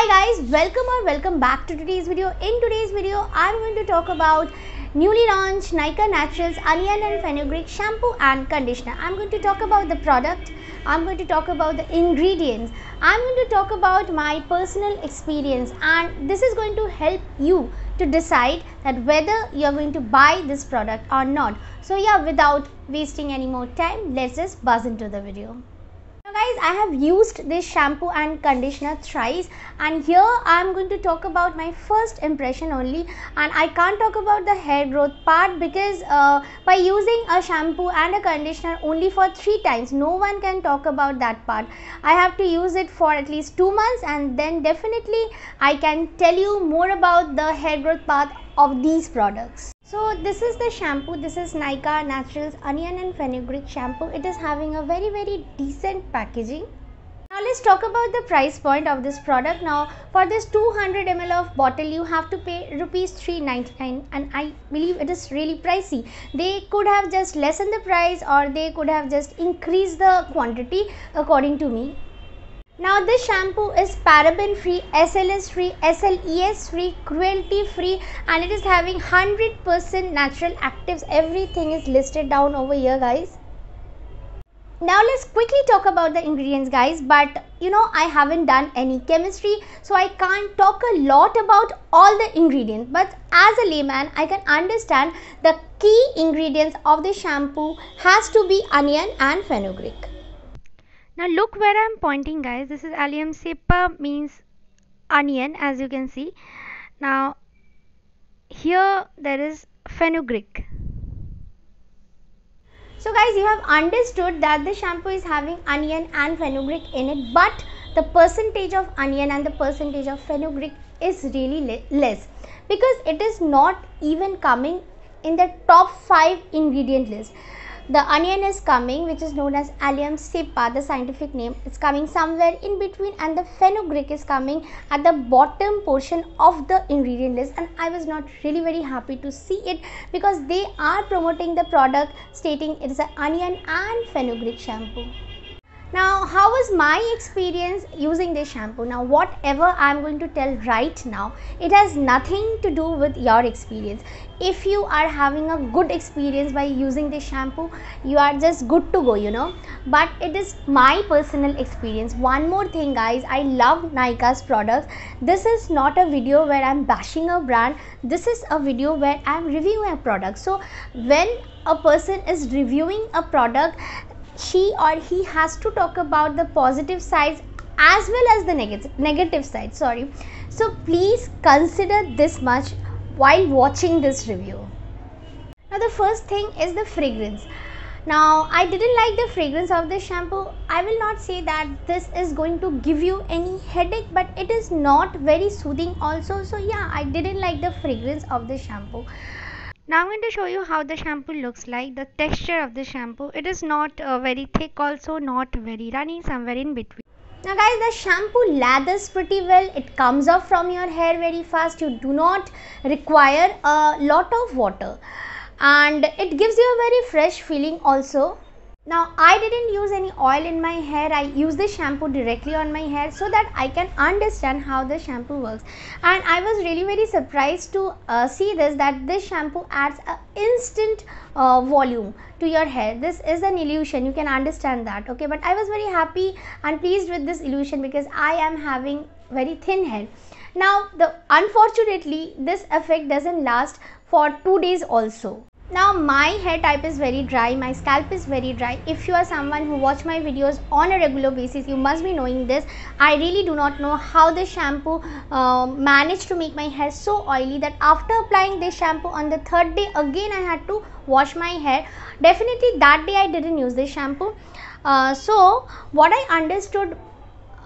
guys, welcome back to today's video. In today's video, I'm going to talk about newly launched Nykaa Naturals Onion and Fenugreek shampoo and conditioner. I'm going to talk about the product. I'm going to talk about the ingredients. I'm going to talk about my personal experience, and this is going to help you to decide that whether you're going to buy this product or not. So yeah, without wasting any more time, let's just buzz into the video. Now guys, I have used this shampoo and conditioner thrice, and here I am going to talk about my first impression only, and I can't talk about the hair growth part because by using a shampoo and a conditioner only for 3 times, no one can talk about that part. I have to use it for at least 2 months, and then definitely I can tell you more about the hair growth part of these products. So this is the shampoo. This is Nykaa Naturals Onion and Fenugreek shampoo. It is having a very decent packaging. Now let's talk about the price point of this product. Now for this 200 ml of bottle you have to pay rupees 399, and I believe it is really pricey. They could have just lessened the price, or they could have just increased the quantity according to me. Now this shampoo is paraben free, SLS free, SLES free, cruelty free, and it is having 100% natural actives. Everything is listed down over here, guys. Now let's quickly talk about the ingredients, guys, but I haven't done any chemistry, so I can't talk a lot about all the ingredients, but as a layman I can understand the key ingredients of the shampoo has to be onion and fenugreek. Now look where I am pointing, guys. This is allium cepa, means onion, as you can see. Now here there is fenugreek. So guys, you have understood that the shampoo is having onion and fenugreek in it, but the percentage of onion and the percentage of fenugreek is really less, because it is not even coming in the top 5 ingredient list. The onion is coming, which is known as allium cepa, the scientific name. It's coming somewhere in between, and the fenugreek is coming at the bottom portion of the ingredient list, and I was not really very happy to see it, because they are promoting the product stating it is an onion and fenugreek shampoo. Now, how was my experience using this shampoo? Now, whatever I am going to tell right now, it has nothing to do with your experience. If you are having a good experience by using this shampoo, you are just good to go, But it is my personal experience. One more thing, guys, I love Nykaa's products. This is not a video where I am bashing a brand. This is a video where I am reviewing a product. So, when a person is reviewing a product, she or he has to talk about the positive sides as well as the negative side. So please consider this much while watching this review. Now the first thing is the fragrance. Now I didn't like the fragrance of this shampoo. I will not say that this is going to give you any headache, but it is not very soothing also. So yeah, I didn't like the fragrance of the shampoo. Now I'm going to show you how the shampoo looks like, the texture of the shampoo. It is not very thick, also not very runny, somewhere in between. Now guys, the shampoo lathers pretty well. It comes off from your hair very fast. You do not require a lot of water, and it gives you a very fresh feeling also. Now I didn't use any oil in my hair. I use the shampoo directly on my hair so that I can understand how the shampoo works, and I was really very surprised to see that this shampoo adds an instant volume to your hair. This is an illusion, you can understand that, okay, but I was very happy and pleased with this illusion because I am having very thin hair. Now unfortunately this effect doesn't last for 2 days also. Now my hair type is very dry, my scalp is very dry. If you are someone who watch my videos on a regular basis, you must be knowing this. I really do not know how the shampoo managed to make my hair so oily that after applying this shampoo on the 3rd day again I had to wash my hair. Definitely that day I didn't use this shampoo. So what I understood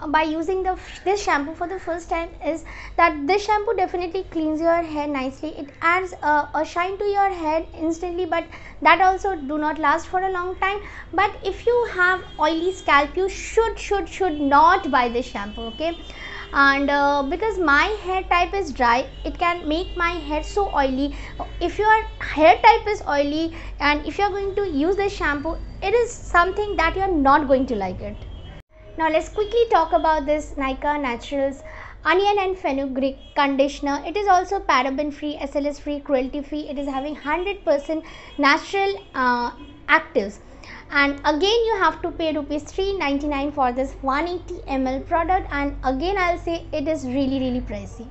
by using this shampoo for the first time is that this shampoo definitely cleans your hair nicely. It adds a shine to your hair instantly, but that also do not last for a long time. But if you have oily scalp, you should not buy this shampoo, okay? And because my hair type is dry, it can make my hair so oily. If your hair type is oily and if you are going to use this shampoo, it is something that you are not going to like it. Now let's quickly talk about this Nykaa Naturals onion and fenugreek conditioner. It is also paraben free, SLS free, cruelty free. It is having 100% natural actives. And again you have to pay rupees 399 for this 180 ml product, and again I'll say it is really pricey.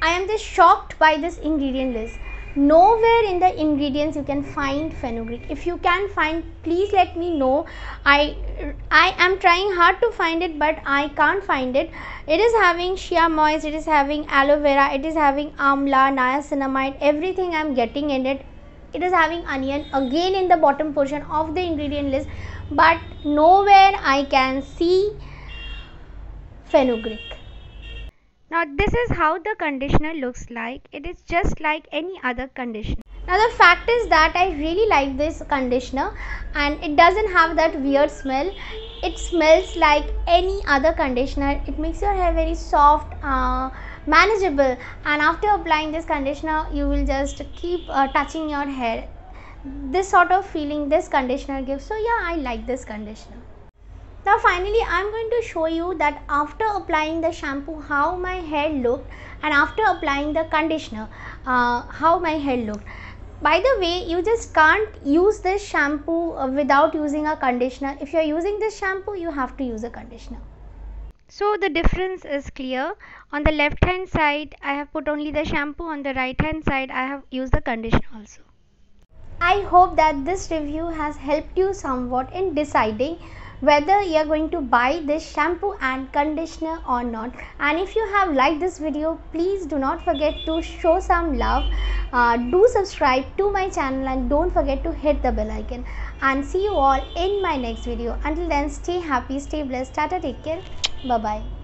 I am just shocked by this ingredient list. Nowhere in the ingredients you can find fenugreek. If you can find, please let me know. I am trying hard to find it, but I can't find it. It is having shea moist, it is having aloe vera, it is having amla, niacinamide, everything I am getting in it. It is having onion again in the bottom portion of the ingredient list, but nowhere I can see fenugreek. Now this is how the conditioner looks like. It is just like any other conditioner. Now the fact is that I really like this conditioner, and it doesn't have that weird smell. It smells like any other conditioner. It makes your hair very soft, manageable, and after applying this conditioner you will just keep touching your hair. This sort of feeling this conditioner gives. So yeah, I like this conditioner. Now finally I am going to show you that after applying the shampoo how my hair looked, and after applying the conditioner how my hair looked. By the way, you just can't use this shampoo without using a conditioner. If you are using this shampoo, you have to use a conditioner. So the difference is clear. On the left hand side I have put only the shampoo, on the right hand side I have used the conditioner also. I hope that this review has helped you somewhat in deciding whether you are going to buy this shampoo and conditioner or not. And if you have liked this video, please do not forget to show some love. Do subscribe to my channel and don't forget to hit the bell icon. And see you all in my next video. Until then, stay happy, stay blessed. Tata, take care. Bye bye.